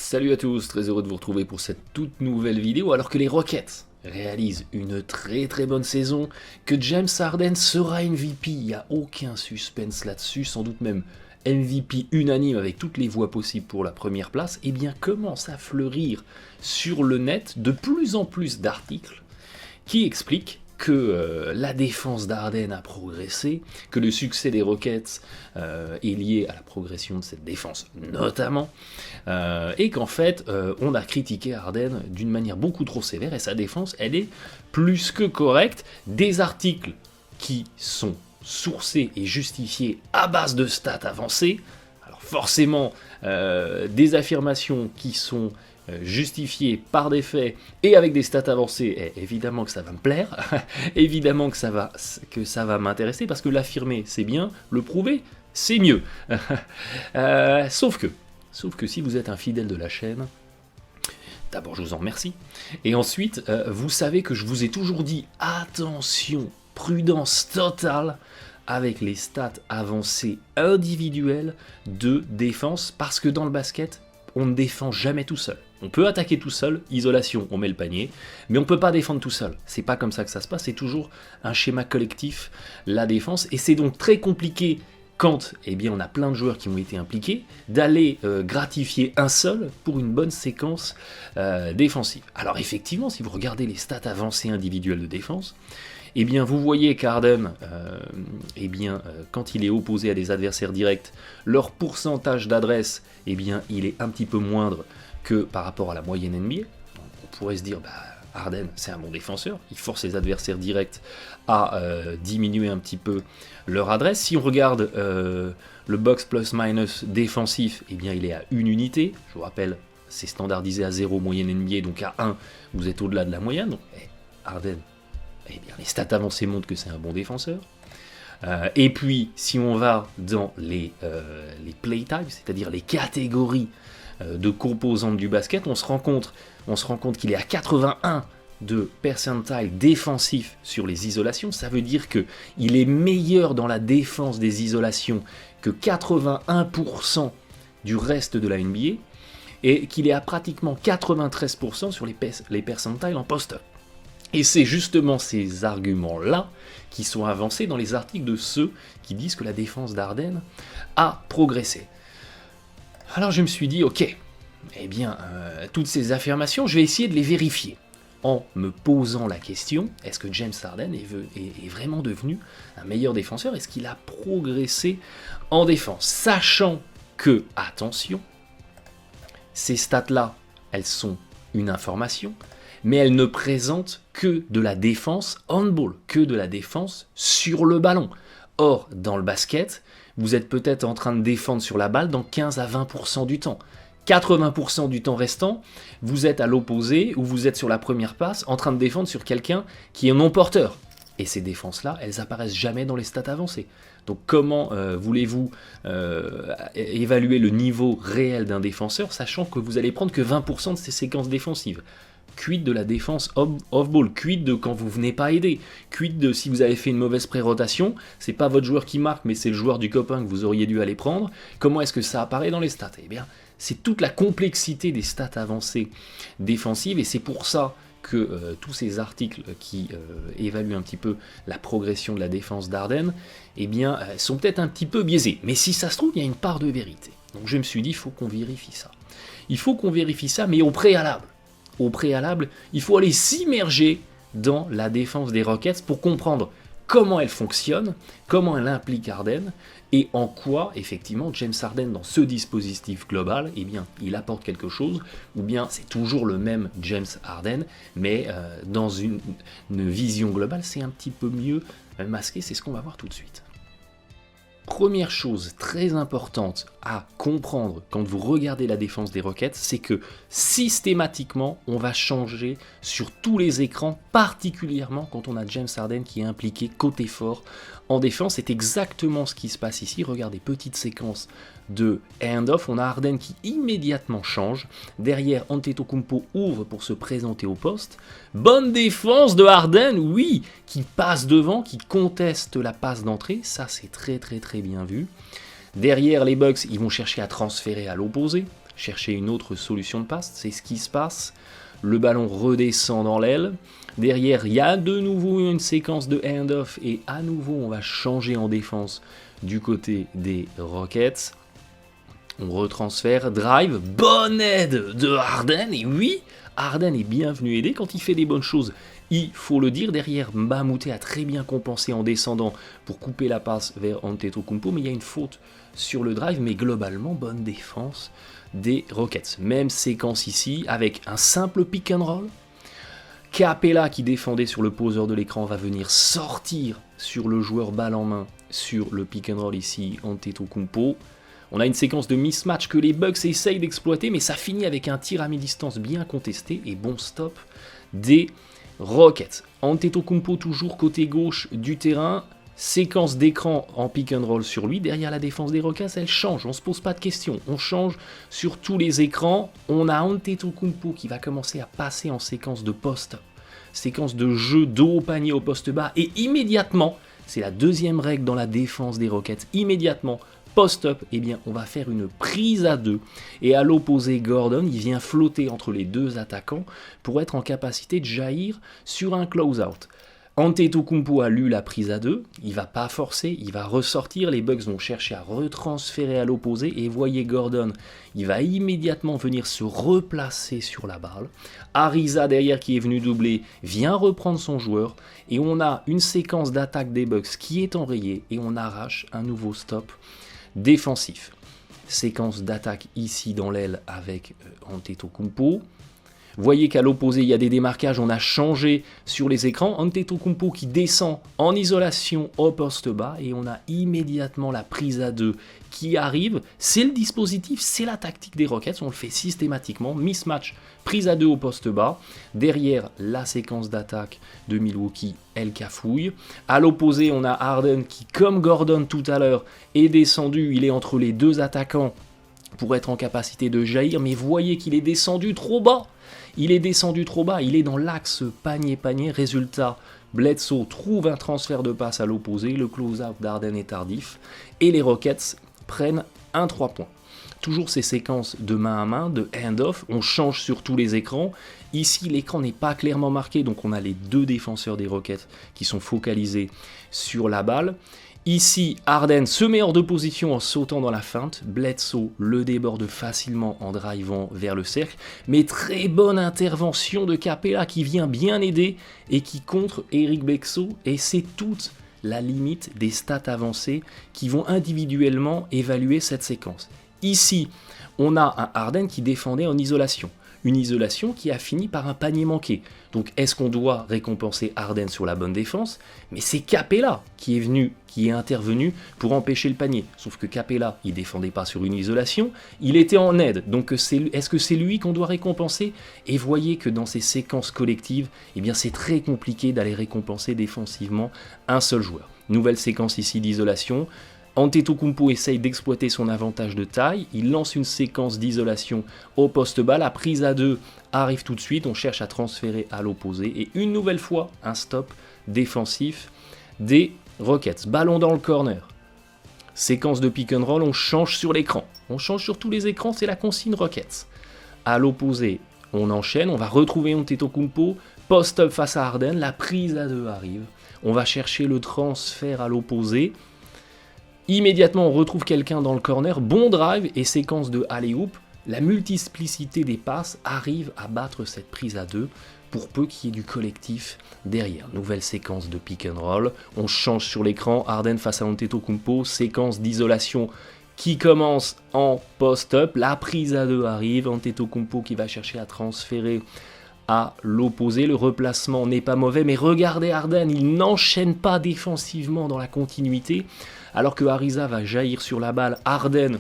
Salut à tous, très heureux de vous retrouver pour cette toute nouvelle vidéo alors que les Rockets réalisent une très bonne saison, que James Harden sera MVP, il n'y a aucun suspense là-dessus, sans doute même MVP unanime avec toutes les voix possibles pour la première place, et bien commence à fleurir sur le net de plus en plus d'articles qui expliquent que la défense d'Harden a progressé, que le succès des Rockets est lié à la progression de cette défense notamment, et qu'en fait on a critiqué Harden d'une manière beaucoup trop sévère et sa défense elle est plus que correcte. Des articles qui sont sourcés et justifiés à base de stats avancées, alors forcément des affirmations qui sont justifié par des faits et avec des stats avancées, évidemment que ça va me plaire, évidemment que ça va m'intéresser, parce que l'affirmer c'est bien, le prouver c'est mieux. Sauf que si vous êtes un fidèle de la chaîne, d'abord je vous en remercie, et ensuite vous savez que je vous ai toujours dit attention, prudence totale avec les stats avancées individuelles de défense, parce que dans le basket on ne défend jamais tout seul. On peut attaquer tout seul, isolation, on met le panier, mais on ne peut pas défendre tout seul. C'est pas comme ça que ça se passe, c'est toujours un schéma collectif, la défense, et c'est donc très compliqué quand on a plein de joueurs qui ont été impliqués, d'aller gratifier un seul pour une bonne séquence défensive. Alors effectivement, si vous regardez les stats avancées individuelles de défense, vous voyez qu'Harden, quand il est opposé à des adversaires directs, leur pourcentage d'adresse, il est un petit peu moindre que par rapport à la moyenne NBA. On pourrait se dire, Harden, c'est un bon défenseur, il force ses adversaires directs à diminuer un petit peu leur adresse. Si on regarde le box plus-minus défensif, il est à une unité. Je vous rappelle, c'est standardisé à 0 moyenne NBA, donc à 1, vous êtes au-delà de la moyenne. Donc, Harden, les stats avancées montrent que c'est un bon défenseur. Et puis, si on va dans les play types, c'est-à-dire les catégories de composantes du basket, on se rend compte qu'il est à 81 de percentile défensif sur les isolations. Ça veut dire qu'il est meilleur dans la défense des isolations que 81% du reste de la NBA, et qu'il est à pratiquement 93% sur les percentiles en post-up. Et c'est justement ces arguments-là qui sont avancés dans les articles de ceux qui disent que la défense d'Harden a progressé. Alors je me suis dit, ok, toutes ces affirmations, je vais essayer de les vérifier en me posant la question, est-ce que James Harden est vraiment devenu un meilleur défenseur? Est-ce qu'il a progressé en défense? Sachant que, attention, ces stats-là, elles sont une information, mais elles ne présentent que de la défense handball, que de la défense sur le ballon. Or, dans le basket, vous êtes peut-être en train de défendre sur la balle dans 15 à 20% du temps. 80% du temps restant, vous êtes à l'opposé, ou vous êtes sur la première passe, en train de défendre sur quelqu'un qui est non-porteur. Et ces défenses-là, elles apparaissent jamais dans les stats avancées. Donc comment voulez-vous évaluer le niveau réel d'un défenseur, sachant que vous allez prendre que 20% de ces séquences défensives? Quid de la défense off-ball? Quid de quand vous venez pas aider? Quid de si vous avez fait une mauvaise pré-rotation, c'est pas votre joueur qui marque, mais c'est le joueur du copain que vous auriez dû aller prendre? Comment est-ce que ça apparaît dans les stats? C'est toute la complexité des stats avancées défensives, et c'est pour ça que tous ces articles qui évaluent un petit peu la progression de la défense d'Harden, sont peut-être un petit peu biaisés. Mais si ça se trouve, il y a une part de vérité. Donc je me suis dit, il faut qu'on vérifie ça. Il faut qu'on vérifie ça, mais au préalable. Au préalable, il faut aller s'immerger dans la défense des Rockets pour comprendre comment elle fonctionne, comment elle implique Harden, et en quoi, effectivement, James Harden, dans ce dispositif global, il apporte quelque chose, ou bien c'est toujours le même James Harden, mais dans une vision globale, c'est un petit peu mieux masqué, c'est ce qu'on va voir tout de suite. Première chose très importante à comprendre quand vous regardez la défense des Rockets, c'est que systématiquement, on va changer sur tous les écrans, particulièrement quand on a James Harden qui est impliqué côté fort en défense. C'est exactement ce qui se passe ici. Regardez, petite séquence de hand-off, on a Harden qui immédiatement change. Derrière, Antetokounmpo ouvre pour se présenter au poste. Bonne défense de Harden, oui, qui passe devant, qui conteste la passe d'entrée. Ça, c'est très bien vu. Derrière, les Bucks, ils vont chercher à transférer à l'opposé. chercher une autre solution de passe. C'est ce qui se passe. Le ballon redescend dans l'aile. Derrière, il y a de nouveau une séquence de hand-off et à nouveau, on va changer en défense du côté des Rockets. On retransfère, drive, bonne aide de Harden. Et oui, Harden est bienvenu aider quand il fait des bonnes choses. Il faut le dire, derrière, Mbah a Moute a très bien compensé en descendant pour couper la passe vers Antetokounmpo, mais il y a une faute sur le drive, mais globalement, bonne défense des Rockets. Même séquence ici, avec un simple pick and roll. Capela qui défendait sur le poseur de l'écran va venir sortir sur le joueur balle en main sur le pick and roll ici, Antetokounmpo. On a une séquence de mismatch que les Bucks essayent d'exploiter, mais ça finit avec un tir à mi-distance bien contesté et bon stop des Rockets. Antetokounmpo toujours côté gauche du terrain. Séquence d'écran en pick and roll sur lui. Derrière la défense des Rockets, elle change. On ne se pose pas de questions. On change sur tous les écrans. On a Antetokounmpo qui va commencer à passer en séquence de post-up. Séquence de jeu dos au panier au poste bas. Et immédiatement, c'est la deuxième règle dans la défense des Rockets. Immédiatement, post-up, eh bien, on va faire une prise à deux. Et à l'opposé, Gordon, il vient flotter entre les deux attaquants pour être en capacité de jaillir sur un close-out. Antetokounmpo a lu la prise à deux, il va pas forcer, il va ressortir, les Bucks vont chercher à retransférer à l'opposé et voyez Gordon, il va immédiatement venir se replacer sur la balle. Ariza derrière qui est venu doubler vient reprendre son joueur et on a une séquence d'attaque des Bucks qui est enrayée et on arrache un nouveau stop défensif. Séquence d'attaque ici dans l'aile avec Antetokounmpo. Voyez qu'à l'opposé, il y a des démarquages, on a changé sur les écrans. Antetokounmpo qui descend en isolation au poste bas et on a immédiatement la prise à deux qui arrive. C'est le dispositif, c'est la tactique des Rockets, on le fait systématiquement. Mismatch, prise à deux au poste bas. Derrière, la séquence d'attaque de Milwaukee, elle cafouille. À l'opposé, on a Harden qui, comme Gordon tout à l'heure, est descendu. Il est entre les deux attaquants pour être en capacité de jaillir, mais voyez qu'il est descendu trop bas. Il est descendu trop bas, il est dans l'axe panier-panier. Résultat, Bledsoe trouve un transfert de passe à l'opposé, le close-out d'Harden est tardif, et les Rockets prennent un 3 points. Toujours ces séquences de main à main, de hand-off, on change sur tous les écrans. Ici, l'écran n'est pas clairement marqué, donc on a les deux défenseurs des Rockets qui sont focalisés sur la balle. Ici, Harden se met hors de position en sautant dans la feinte. Bledsoe le déborde facilement en drivant vers le cercle. Mais très bonne intervention de Capela qui vient bien aider et qui contre Eric Bledsoe. Et c'est toute la limite des stats avancées qui vont individuellement évaluer cette séquence. Ici, on a un Harden qui défendait en isolation. Une isolation qui a fini par un panier manqué. Donc est-ce qu'on doit récompenser Harden sur la bonne défense? Mais c'est Capela qui est intervenu pour empêcher le panier. Sauf que Capela, il défendait pas sur une isolation, il était en aide. Donc est-ce que c'est lui qu'on doit récompenser? Et voyez que dans ces séquences collectives, eh bien c'est très compliqué d'aller récompenser défensivement un seul joueur. Nouvelle séquence ici d'isolation. Antetokounmpo essaye d'exploiter son avantage de taille, il lance une séquence d'isolation au poste bas, la prise à deux arrive tout de suite, on cherche à transférer à l'opposé et une nouvelle fois un stop défensif des Rockets. Ballon dans le corner, séquence de pick and roll, on change sur l'écran, on change sur tous les écrans, c'est la consigne Rockets. À l'opposé, on enchaîne, on va retrouver Antetokounmpo, post-up face à Harden, la prise à deux arrive, on va chercher le transfert à l'opposé. Immédiatement, on retrouve quelqu'un dans le corner, bon drive et séquence de alley-oop. La multiplicité des passes arrive à battre cette prise à deux pour peu qu'il y ait du collectif derrière. Nouvelle séquence de pick and roll, on change sur l'écran, Harden face à Antetokounmpo, séquence d'isolation qui commence en post-up, la prise à deux arrive, Antetokounmpo qui va chercher à transférer à l'opposé, le replacement n'est pas mauvais, mais regardez Harden, il n'enchaîne pas défensivement dans la continuité, alors que Ariza va jaillir sur la balle. Harden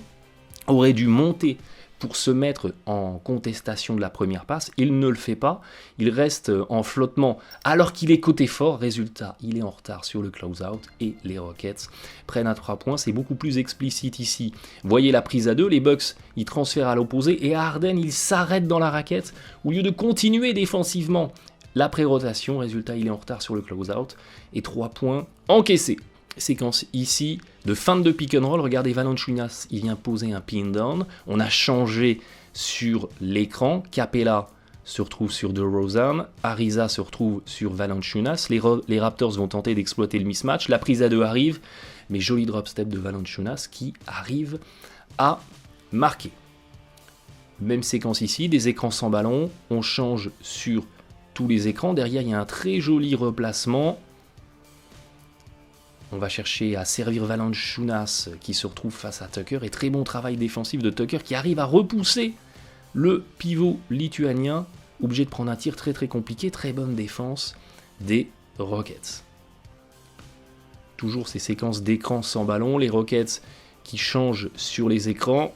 aurait dû monter pour se mettre en contestation de la première passe, il ne le fait pas, il reste en flottement alors qu'il est côté fort, résultat, il est en retard sur le close-out et les Rockets prennent à 3 points, c'est beaucoup plus explicite ici. Voyez la prise à deux, les Bucks, ils transfèrent à l'opposé et Harden, il s'arrête dans la raquette, au lieu de continuer défensivement la pré-rotation, résultat, il est en retard sur le close-out et 3 points encaissés. Séquence ici de fin de pick and roll, regardez Valanciunas, il vient poser un pin down, on a changé sur l'écran. Capella se retrouve sur DeRozan, Ariza se retrouve sur Valanciunas. Les Raptors vont tenter d'exploiter le mismatch. La prise à 2 arrive, mais joli drop step de Valanciunas qui arrive à marquer. Même séquence ici, des écrans sans ballon. On change sur tous les écrans. Derrière, il y a un très joli replacement. On va chercher à servir Valanciunas qui se retrouve face à Tucker. Et très bon travail défensif de Tucker qui arrive à repousser le pivot lituanien, obligé de prendre un tir très très compliqué. Très bonne défense des Rockets. Toujours ces séquences d'écran sans ballon. Les Rockets qui changent sur les écrans.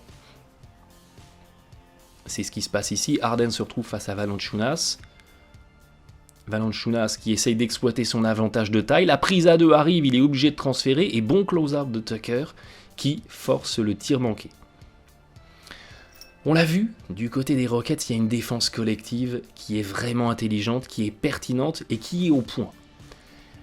C'est ce qui se passe ici. Harden se retrouve face à Valanciunas. Valanciunas qui essaye d'exploiter son avantage de taille. La prise à 2 arrive, il est obligé de transférer. Et bon close-out de Tucker qui force le tir manqué. On l'a vu, du côté des Rockets, il y a une défense collective qui est vraiment intelligente, qui est pertinente et qui est au point.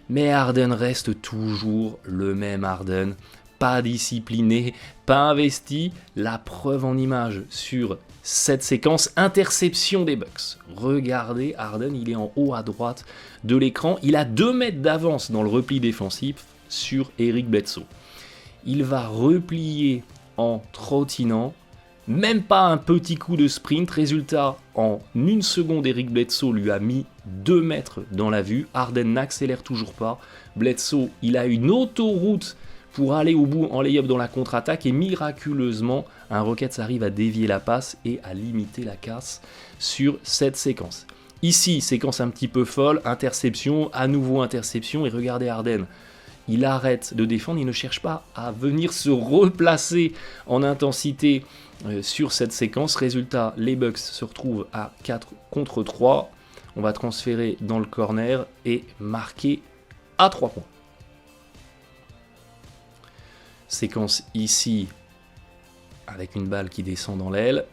Mais Harden reste toujours le même Harden. Pas discipliné, pas investi. La preuve en image sur cette séquence, interception des Bucks. Regardez Harden, il est en haut à droite de l'écran. Il a 2 mètres d'avance dans le repli défensif sur Eric Bledsoe. Il va replier en trottinant. Même pas un petit coup de sprint. Résultat, en 1 seconde, Eric Bledsoe lui a mis 2 mètres dans la vue. Harden n'accélère toujours pas. Bledsoe, il a une autoroute pour aller au bout en lay-up dans la contre-attaque. Et miraculeusement, un Rockets arrive à dévier la passe et à limiter la casse sur cette séquence. Ici, séquence un petit peu folle. Interception, à nouveau interception. Et regardez Harden. Il arrête de défendre, il ne cherche pas à venir se replacer en intensité sur cette séquence. Résultat, les Bucks se retrouvent à 4 contre 3. On va transférer dans le corner et marquer à 3 points. Séquence ici avec une balle qui descend dans l'aile.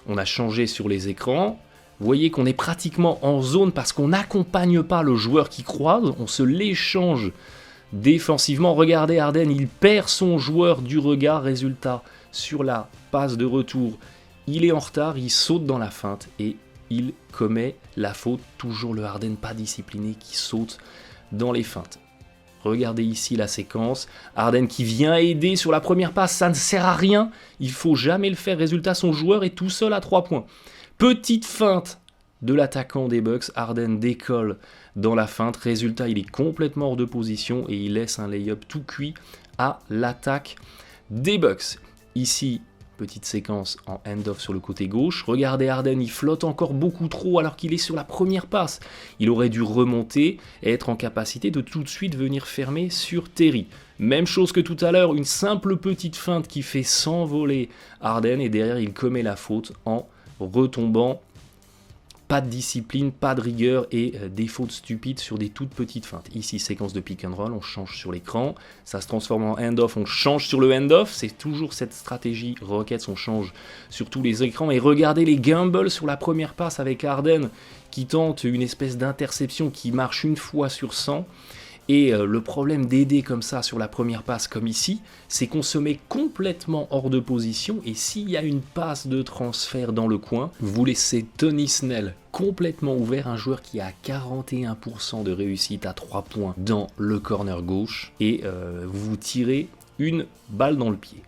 On a changé sur les écrans. Vous voyez qu'on est pratiquement en zone parce qu'on n'accompagne pas le joueur qui croise. On se l'échange défensivement. Regardez Harden, il perd son joueur du regard. Résultat, sur la passe de retour, il est en retard, il saute dans la feinte et il commet la faute. Toujours le Harden pas discipliné qui saute dans les feintes. Regardez ici la séquence. Harden qui vient aider sur la première passe, ça ne sert à rien. Il faut jamais le faire. Résultat, son joueur est tout seul à 3 points. Petite feinte de l'attaquant des Bucks. Harden décolle dans la feinte. Résultat, il est complètement hors de position et il laisse un lay-up tout cuit à l'attaque des Bucks. Ici, petite séquence en hand-off sur le côté gauche. Regardez Harden, il flotte encore beaucoup trop alors qu'il est sur la première passe. Il aurait dû remonter et être en capacité de tout de suite venir fermer sur Terry. Même chose que tout à l'heure, une simple petite feinte qui fait s'envoler Harden et derrière il commet la faute en retombant. Pas de discipline, pas de rigueur et des fautes stupides sur des toutes petites feintes. Ici, séquence de pick and roll, on change sur l'écran. Ça se transforme en hand-off, on change sur le hand-off. C'est toujours cette stratégie Rockets, on change sur tous les écrans. Et regardez les gambles sur la première passe avec Harden qui tente une espèce d'interception qui marche 1 fois sur 100. Et le problème d'aider comme ça sur la première passe comme ici, c'est qu'on se met complètement hors de position et s'il y a une passe de transfert dans le coin, vous laissez Tony Snell complètement ouvert, un joueur qui a 41% de réussite à 3 points dans le corner gauche et vous tirez une balle dans le pied.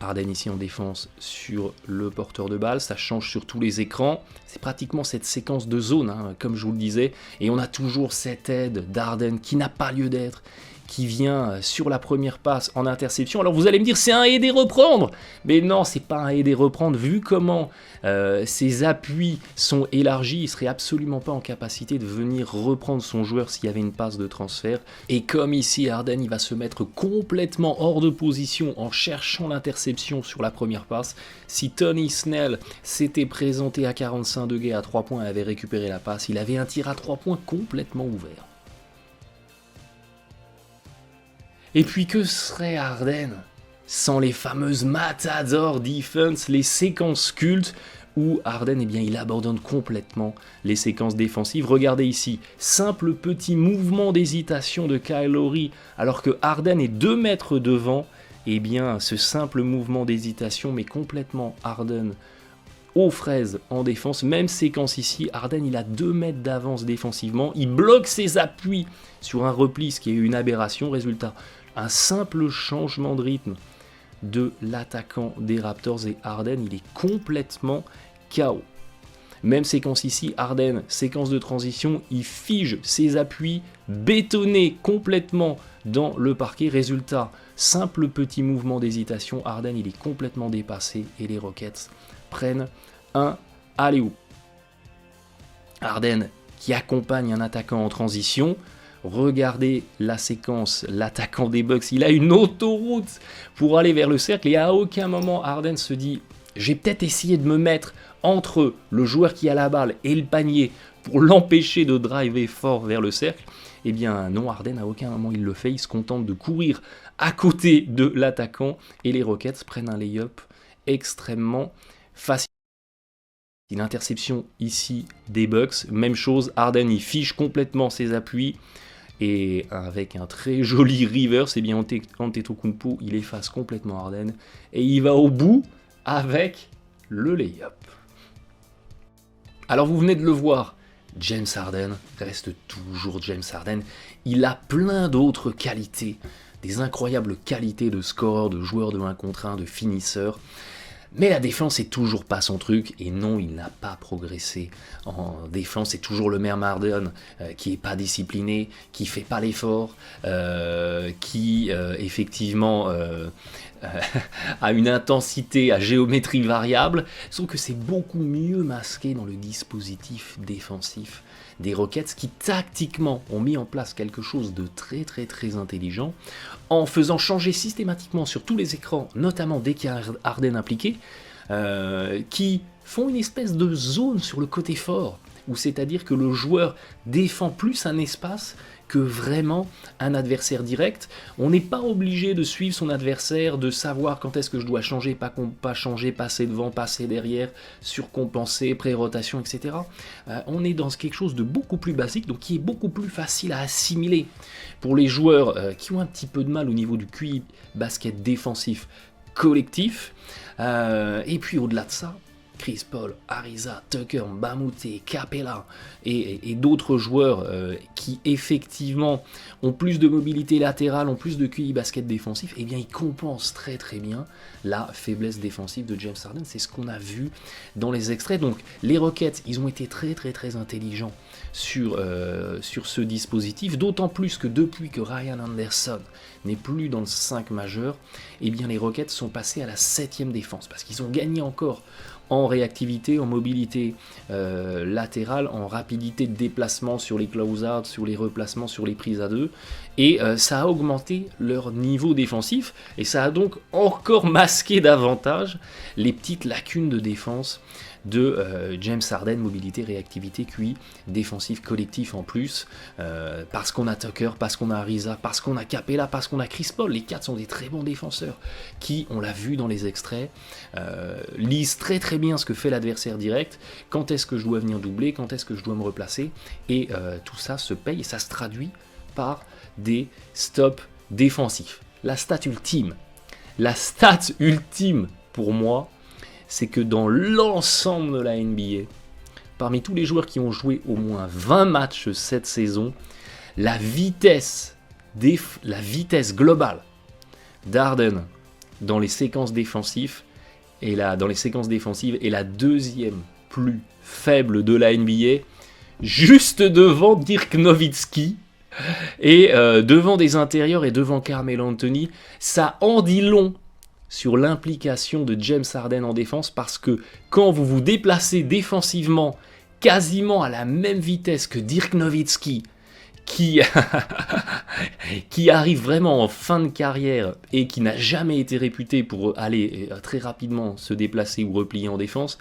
Harden ici en défense sur le porteur de balle, ça change sur tous les écrans, c'est pratiquement cette séquence de zone, comme je vous le disais, et on a toujours cette aide d'Harden qui n'a pas lieu d'être, qui vient sur la première passe en interception. Alors vous allez me dire c'est un aider reprendre, mais non, c'est pas un aider reprendre, vu comment ses appuis sont élargis, il serait absolument pas en capacité de venir reprendre son joueur s'il y avait une passe de transfert, et comme ici Harden il va se mettre complètement hors de position en cherchant l'interception sur la première passe. Si Tony Snell s'était présenté à 45 degrés à 3 points et avait récupéré la passe, il avait un tir à 3 points complètement ouvert. Et puis que serait Harden sans les fameuses Matador Defense, les séquences cultes où Harden, eh bien, il abandonne complètement les séquences défensives. Regardez ici, simple petit mouvement d'hésitation de Kyle Lowry alors que Harden est 2 mètres devant eh bien, ce simple mouvement d'hésitation met complètement Harden aux fraises en défense. Même séquence ici, Harden il a 2 mètres d'avance défensivement, il bloque ses appuis sur un repli, ce qui est une aberration. Résultat, un simple changement de rythme de l'attaquant des Raptors et Harden, il est complètement KO. Même séquence ici, Harden, séquence de transition, il fige ses appuis bétonnés complètement dans le parquet. Résultat, simple petit mouvement d'hésitation, Harden il est complètement dépassé et les Rockets prennent un alley-oop. Harden qui accompagne un attaquant en transition. Regardez la séquence, l'attaquant des Bucks, il a une autoroute pour aller vers le cercle et à aucun moment Harden se dit « j'ai peut-être essayé de me mettre entre le joueur qui a la balle et le panier pour l'empêcher de driver fort vers le cercle ». Eh bien non, Harden à aucun moment il le fait, il se contente de courir à côté de l'attaquant et les Rockets prennent un lay-up extrêmement facile. L'interception ici des Bucks, même chose, Harden il fiche complètement ses appuis et avec un très joli reverse, eh bien Antetokounmpo il efface complètement Harden et il va au bout avec le lay-up. Alors vous venez de le voir, James Harden reste toujours James Harden, il a plein d'autres qualités, des incroyables qualités de scoreur, de joueur de 1 contre 1, de finisseur. Mais la défense c'est toujours pas son truc, et non, il n'a pas progressé en défense, c'est toujours le même Harden qui est pas discipliné, qui fait pas l'effort, qui effectivement a une intensité à géométrie variable, sauf que c'est beaucoup mieux masqué dans le dispositif défensif des Rockets qui tactiquement ont mis en place quelque chose de très très très intelligent en faisant changer systématiquement sur tous les écrans, notamment dès qu'il y a Harden impliqué, qui font une espèce de zone sur le côté fort, où c'est-à-dire que le joueur défend plus un espace que vraiment un adversaire direct. On n'est pas obligé de suivre son adversaire, de savoir quand est-ce que je dois changer, pas changer, passer devant, passer derrière, surcompenser, pré-rotation, etc. On est dans quelque chose de beaucoup plus basique, donc qui est beaucoup plus facile à assimiler pour les joueurs qui ont un petit peu de mal au niveau du QI basket défensif collectif. Et puis au-delà de ça, Chris Paul, Ariza, Tucker, Mbamute, Capella et d'autres joueurs qui effectivement ont plus de mobilité latérale, ont plus de QI basket défensif, eh bien ils compensent très très bien la faiblesse défensive de James Harden. C'est ce qu'on a vu dans les extraits. Donc les Rockets, ils ont été très très très intelligents sur ce dispositif, d'autant plus que depuis que Ryan Anderson n'est plus dans le 5 majeur, eh bien les Rockets sont passés à la 7e défense, parce qu'ils ont gagné encore en réactivité, en mobilité latérale, en rapidité de déplacement sur les close-outs, sur les replacements, sur les prises à 2, et ça a augmenté leur niveau défensif, et ça a donc encore masqué davantage les petites lacunes de défense de James Harden, mobilité, réactivité, QI, défensif collectif en plus, parce qu'on a Tucker, parce qu'on a Ariza, parce qu'on a Capella, parce qu'on a Chris Paul. Les 4 sont des très bons défenseurs qui, on l'a vu dans les extraits, lisent très très bien ce que fait l'adversaire direct, quand est-ce que je dois venir doubler, quand est-ce que je dois me replacer, et tout ça se paye et ça se traduit par des stops défensifs. La stat ultime pour moi, c'est que dans l'ensemble de la NBA, parmi tous les joueurs qui ont joué au moins 20 matchs cette saison, la vitesse globale d'Harden dans les séquences défensives est la deuxième plus faible de la NBA, juste devant Dirk Nowitzki et devant des intérieurs et devant Carmelo Anthony. Ça en dit long sur l'implication de James Harden en défense, parce que quand vous vous déplacez défensivement quasiment à la même vitesse que Dirk Nowitzki, qui arrive vraiment en fin de carrière et qui n'a jamais été réputé pour aller très rapidement se déplacer ou replier en défense,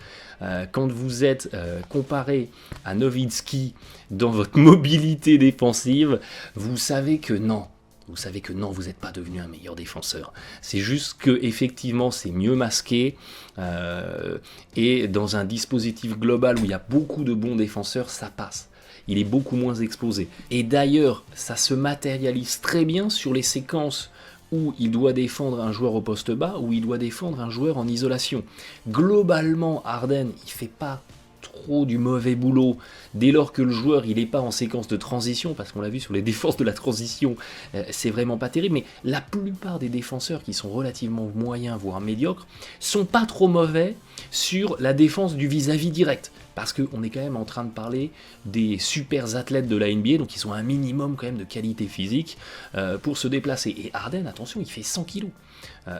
quand vous êtes comparé à Nowitzki dans votre mobilité défensive, vous savez que non, vous n'êtes pas devenu un meilleur défenseur. C'est juste que effectivement c'est mieux masqué, et dans un dispositif global où il y a beaucoup de bons défenseurs, ça passe. Il est beaucoup moins exposé. Et d'ailleurs, ça se matérialise très bien sur les séquences où il doit défendre un joueur au poste bas, où il doit défendre un joueur en isolation. Globalement, Harden, il fait pas trop du mauvais boulot dès lors que le joueur il n'est pas en séquence de transition, parce qu'on l'a vu sur les défenses de la transition, c'est vraiment pas terrible, mais la plupart des défenseurs qui sont relativement moyens, voire médiocres, sont pas trop mauvais sur la défense du vis-à-vis direct, parce qu'on est quand même en train de parler des super athlètes de la NBA, donc ils ont un minimum quand même de qualité physique pour se déplacer. Et Harden, attention, il fait 100 kg.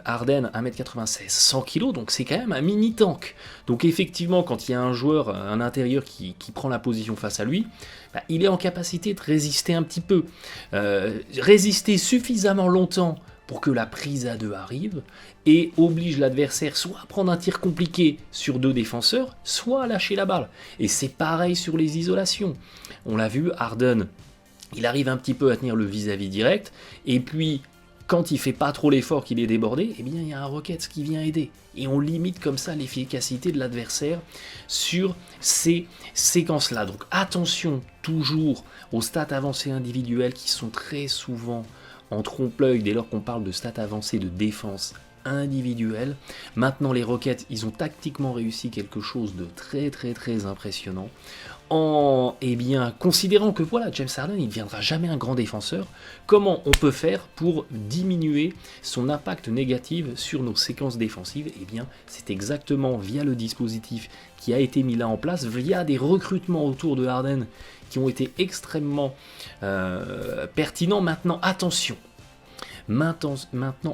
Harden, 1m96, 100 kg, donc c'est quand même un mini-tank. Donc effectivement, quand il y a un joueur, un intérieur qui prend la position face à lui, bah, il est en capacité de résister un petit peu. Résister suffisamment longtemps pour que la prise à deux arrive et oblige l'adversaire soit à prendre un tir compliqué sur deux défenseurs, soit à lâcher la balle. Et c'est pareil sur les isolations. On l'a vu, Harden, il arrive un petit peu à tenir le vis-à-vis direct, et puis quand il fait pas trop l'effort, qu'il est débordé, eh bien il y a un Rockets qui vient aider. Et on limite comme ça l'efficacité de l'adversaire sur ces séquences-là. Donc attention toujours aux stats avancées individuelles qui sont très souvent en trompe-l'œil dès lors qu'on parle de stats avancées de défense individuelle. Maintenant les Rockets, ils ont tactiquement réussi quelque chose de très très très impressionnant en considérant que voilà, James Harden il ne deviendra jamais un grand défenseur. Comment on peut faire pour diminuer son impact négatif sur nos séquences défensives? Eh bien c'est exactement via le dispositif qui a été mis là en place, via des recrutements autour de Harden qui ont été extrêmement pertinents. Maintenant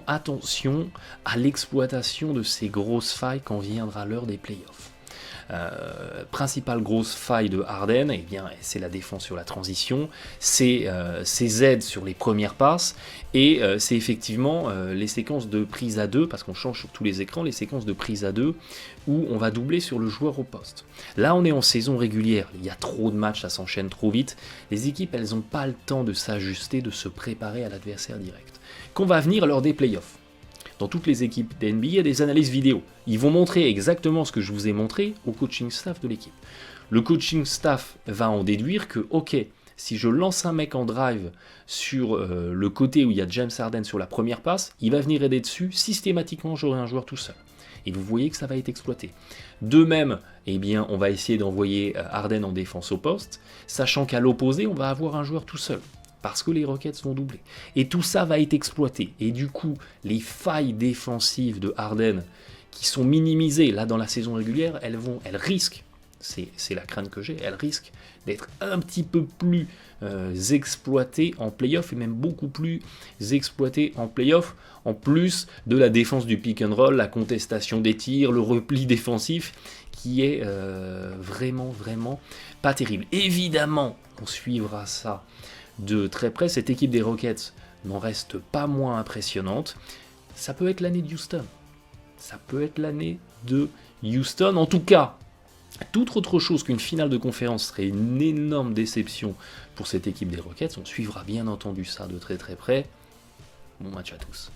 attention à l'exploitation de ces grosses failles quand viendra l'heure des playoffs. Principale grosse faille de Harden, eh bien, c'est la défense sur la transition, c'est ses aides sur les premières passes, et c'est effectivement les séquences de prise à deux, parce qu'on change sur tous les écrans, les séquences de prise à deux, où on va doubler sur le joueur au poste. Là on est en saison régulière, il y a trop de matchs, ça s'enchaîne trop vite, les équipes elles n'ont pas le temps de s'ajuster, de se préparer à l'adversaire direct. Qu'on va venir lors des playoffs. Dans toutes les équipes d'NBA, il y a des analyses vidéo. Ils vont montrer exactement ce que je vous ai montré au coaching staff de l'équipe. Le coaching staff va en déduire que, ok, si je lance un mec en drive sur le côté où il y a James Harden sur la première passe, il va venir aider dessus, systématiquement j'aurai un joueur tout seul. Et vous voyez que ça va être exploité. De même, eh bien, on va essayer d'envoyer Harden en défense au poste, sachant qu'à l'opposé, on va avoir un joueur tout seul. Parce que les Rockets vont doubler. Et tout ça va être exploité. Et du coup, les failles défensives de Harden, qui sont minimisées là dans la saison régulière, elles risquent, c'est la crainte que j'ai, elles risquent d'être un petit peu plus exploitées en play-off, et même beaucoup plus exploitées en play-off, en plus de la défense du pick and roll, la contestation des tirs, le repli défensif, qui est vraiment pas terrible. Évidemment, on suivra ça de très près. Cette équipe des Rockets n'en reste pas moins impressionnante. Ça peut être l'année de Houston. En tout cas, toute autre chose qu'une finale de conférence serait une énorme déception pour cette équipe des Rockets. On suivra bien entendu ça de très très près. Bon match à tous.